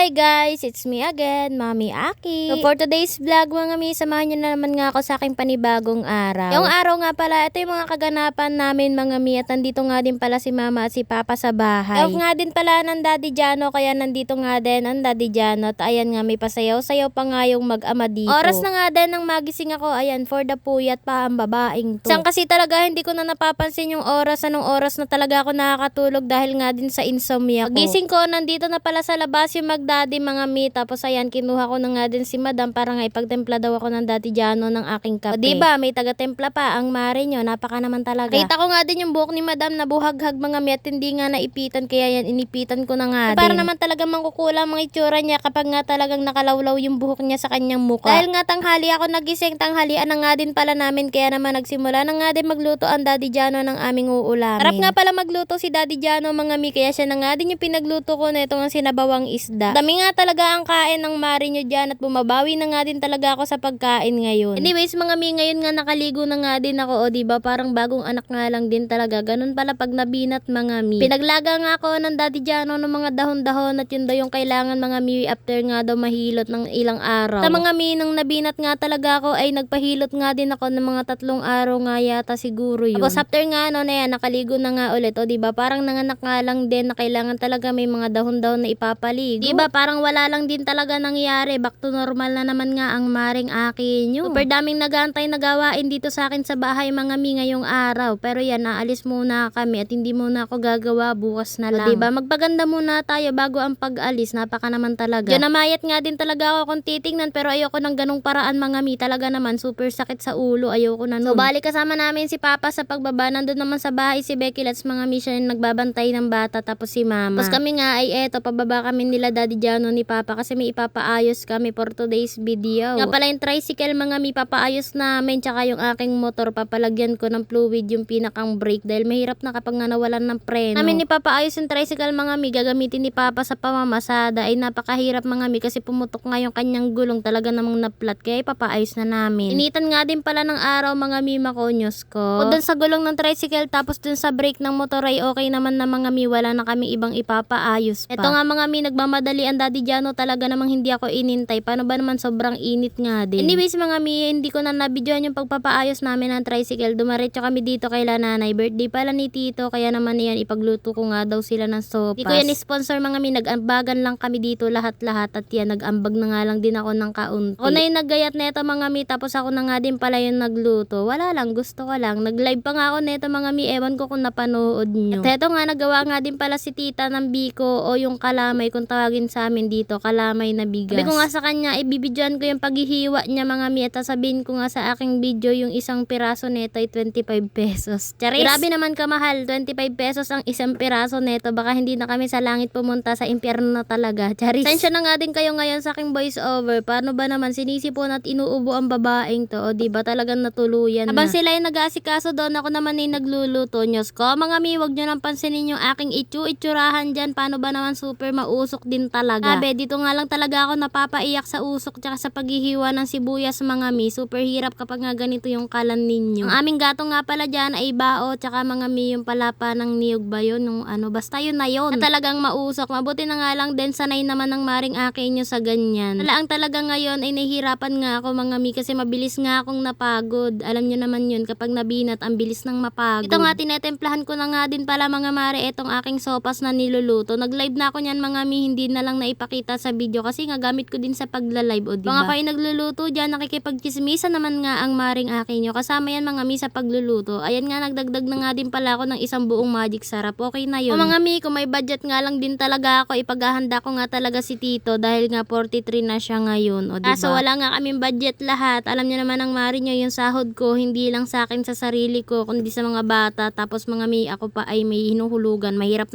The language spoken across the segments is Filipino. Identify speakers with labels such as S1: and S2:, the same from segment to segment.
S1: Hi guys! It's me again, Mami Aki. So for today's vlog mga mi, samahan nyo na naman nga ako sa aking panibagong araw. Yung araw nga pala, ito yung mga kaganapan namin mga mi, at nandito nga din pala si Mama at si Papa sa bahay. Off nga din pala ng Daddy Jano, kaya nandito nga din ang Daddy Jano. At ayan nga, may pasayaw-sayaw pa nga yung mag-ama dito. Oras na nga din nang magising ako, ayan, for the puyat pa ang babaeng to. Saan kasi talaga hindi ko na napapansin yung oras, anong oras na talaga ako nakakatulog dahil nga din sa insomnia ko. Gising ko, nandito na pala sa labas yung mag-daddy mga mi. Tapos ayan, kinuha ko na nga din si Madam para nga ipagtempla daw ako ng Daddy Jano ng aking kape. O diba, may taga-templa pa ang mare nyo. Napaka naman talaga. Kita ko nga din yung buhok ni Madam na buhaghag mga mi at hindi nga naipitan. Kaya yan, inipitan ko na nga din. Para naman talaga mangkukulang mga itsura niya kapag nga talagang nakalawlaw yung buhok niya sa kanyang mukha. Dahil nga tanghali ako nagising, tanghalian na nga din pala namin. Kaya naman nagsimula na nga din magluto ang Daddy Jano ng aming uulamin. Harap nga pala magluto si Daddy Jano mga mi. Kaya siya na nga din yung pinagluto ko na itong sinabawang isda. Dami nga talaga ang kain ng mare nyo dyan at bumabawi na nga din talaga ako sa pagkain ngayon. Anyways mga mi, ngayon nga nakaligo na nga din ako, o diba parang bagong anak nga lang din talaga. Ganun pala pag nabinat mga mi. Pinaglaga nga ako ng Daddy Jano ng mga dahon-dahon at yun daw yung kailangan mga mi after nga daw mahilot ng ilang araw. Sa mga mi, nang nabinat nga talaga ako ay nagpahilot nga din ako ng mga 3 araw nga yata siguro yun. Tapos after nga ano na yan, nakaligo na nga ulit, o diba parang nanganak nga lang din na kailangan talaga may mga dahon-dahon na ipapaligo. Diba parang wala lang din talaga nangyari, back to normal na naman nga ang maring akin nyo. Super daming nag-aantay na gawain dito sa akin sa bahay mga mi ngayong araw. Pero yan, naalis muna kami at hindi muna ako gagawa, bukas na lang. Diba magpaganda muna tayo bago ang pag-alis, napaka naman talaga. Diyan namayat nga din talaga ako kung titingnan, pero ayoko ng ganong paraan mga mi, talaga naman super sakit sa ulo, ayoko na nun. So balik kasama namin si Papa sa pagbaba, nandun naman sa bahay si Becky Lats mga mi, siya yung nagbabantay ng bata, tapos si Mama. Tapos kami nga ay eto, pababa kami nila Daddy Jano ni Papa kasi may ipapaayos kami for today's video. Nga pala yung tricycle mga mi, papaayos namin, tsaka yung aking motor papalagyan ko ng fluid yung pinakang brake dahil mahirap na kapag nga nawalan ng preno. Namin ipapaayos yung tricycle mga mi, gagamitin ni Papa sa pamamasada, ay napakahirap mga mi kasi pumutok nga yung kanyang gulong, talaga namang naplat, kaya ipapaayos na namin. Initan nga din pala ng araw mga mi, makonyos ko. O dun sa gulong ng tricycle tapos dun sa brake ng motor ay okay naman na mga mi, wala na kami ibang ipapaayos pa. Ito nga mga mi, nagmamadali ang Daddy Jano, talaga namang hindi ako inintay. Paano ba naman, sobrang init nga din. Anyways mga mi, hindi ko na nabidyohan yung pagpapaayos namin ng tricycle. Dumaretso kami dito kay nanay, birthday pala ni Tito, kaya naman yan ipagluto ko nga daw sila ng sopas. Di ko yan sponsor mga mi, nag-ambagan lang kami dito lahat-lahat at yan, nag-ambag na nga lang din ako ng kaunti. Ako na yung naggayat neto mga mi, tapos ako na nga din pala yung nagluto. Wala lang, gusto ko lang. Nag-live pa nga ako neto mga mi, ewan ko kung napanood nyo. At eto nga, nagawa nga din pala si Tita ng biko o yung kalamay kung tawagin sa amin dito, kalamay na bigas. Sabi ko nga sa kanya, ibibidyoan ko yung paghihiwa niya mga mi, at sabihin ko nga sa aking video yung isang piraso neto ay 25 pesos. Charis! Grabe naman kamahal, 25 pesos ang isang piraso neto, baka hindi na kami sa langit pumunta, sa impyerno na talaga. Charis! Sensya na nga din kayo ngayon sa aking voice over. Paano ba naman, sinisipon at inuubo ang babaeng to, o diba talagang natuluyan na. Habang sila yung nag-aasikaso doon, ako naman ay nagluluto. Nyos ko mga mi, wag nyo nang pansinin yung aking itsurahan dyan. Paano ba naman, super mausok din talaga. Sabi, dito nga lang talaga ako napapaiyak sa usok tsaka sa paghihiwa ng sibuyas mga mi. Super hirap kapag nga ganito yung kalan ninyo. Ang aming gato nga pala dyan ay bao, tsaka mga mi, yung palapa ng niyog ba yun? Yung ano, basta yun na yun. Na talagang mausok. Mabuti na nga lang din, sanay naman ng maring akin nyo sa ganyan. Talaang talaga ngayon ay nahihirapan nga ako mga mi kasi mabilis nga akong napagod. Alam nyo naman yun, kapag nabinat, ang bilis ng mapagod. Ito nga, tinetemplahan ko na nga din pala mga mare etong aking sopas na niluluto. Nag-live na ako niyan mga mi, hindi na lang naipakita sa video kasi nga gamit ko din sa pagla-live, o diba? Mga kayo nagluluto dyan, nakikipagchismisa naman nga ang maring akin nyo. Kasama yan mga mi sa pagluluto. Ayan nga, nagdagdag na nga din pala ako ng isang buong magic sarap. Okay na yun. O mga mi, kung may budget nga lang din talaga ako, ipaghahanda ko nga talaga si Tito dahil nga 43 na siya ngayon, o diba? So wala nga kaming budget lahat. Alam niyo naman ang mari nyo, yung sahod ko hindi lang sa akin sa sarili ko kundi sa mga bata. Tapos mga mi, ako pa ay may hinuhulugan. Mahirap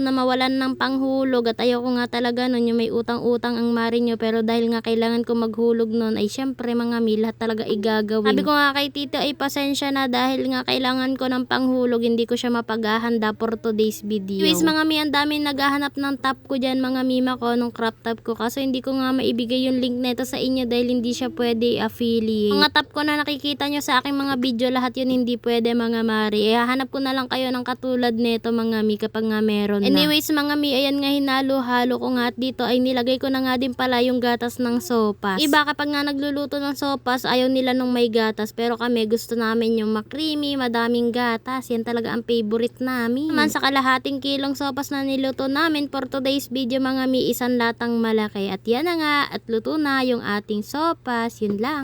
S1: na mawalan ng panghulog at ayoko nga talaga nun yung may utang-utang ang mari nyo, pero dahil nga kailangan ko maghulog nun ay syempre mga mi, lahat talaga igagawin. Sabi ko nga kay Tito ay pasensya na dahil nga kailangan ko ng panghulog, hindi ko siya mapaghahanda for today's video. Anyways mga mi, ang dami naghahanap ng top ko dyan mga mima ko, nung crop top ko, kaso hindi ko nga maibigay yung link neto sa inyo dahil hindi siya pwede affiliate. Mga top ko na nakikita nyo sa aking mga video, lahat yun hindi pwede mga mari. Hahanap ko na lang kayo ng katulad neto mga mi kapag nga meron na. Anyways mga mi, ayan nga, hinalo-halo ko nga at dito ay nilagay ko na nga din pala yung gatas ng sopas. Iba kapag nga nagluluto ng sopas, ayaw nila nung may gatas. Pero kami gusto namin yung makrimi, madaming gatas. Yan talaga ang favorite namin. Naman sa kalahating kilong sopas na niluto namin for today's video mga mi, isang latang malaki. At yan na nga, at luto na yung ating sopas. Yun lang.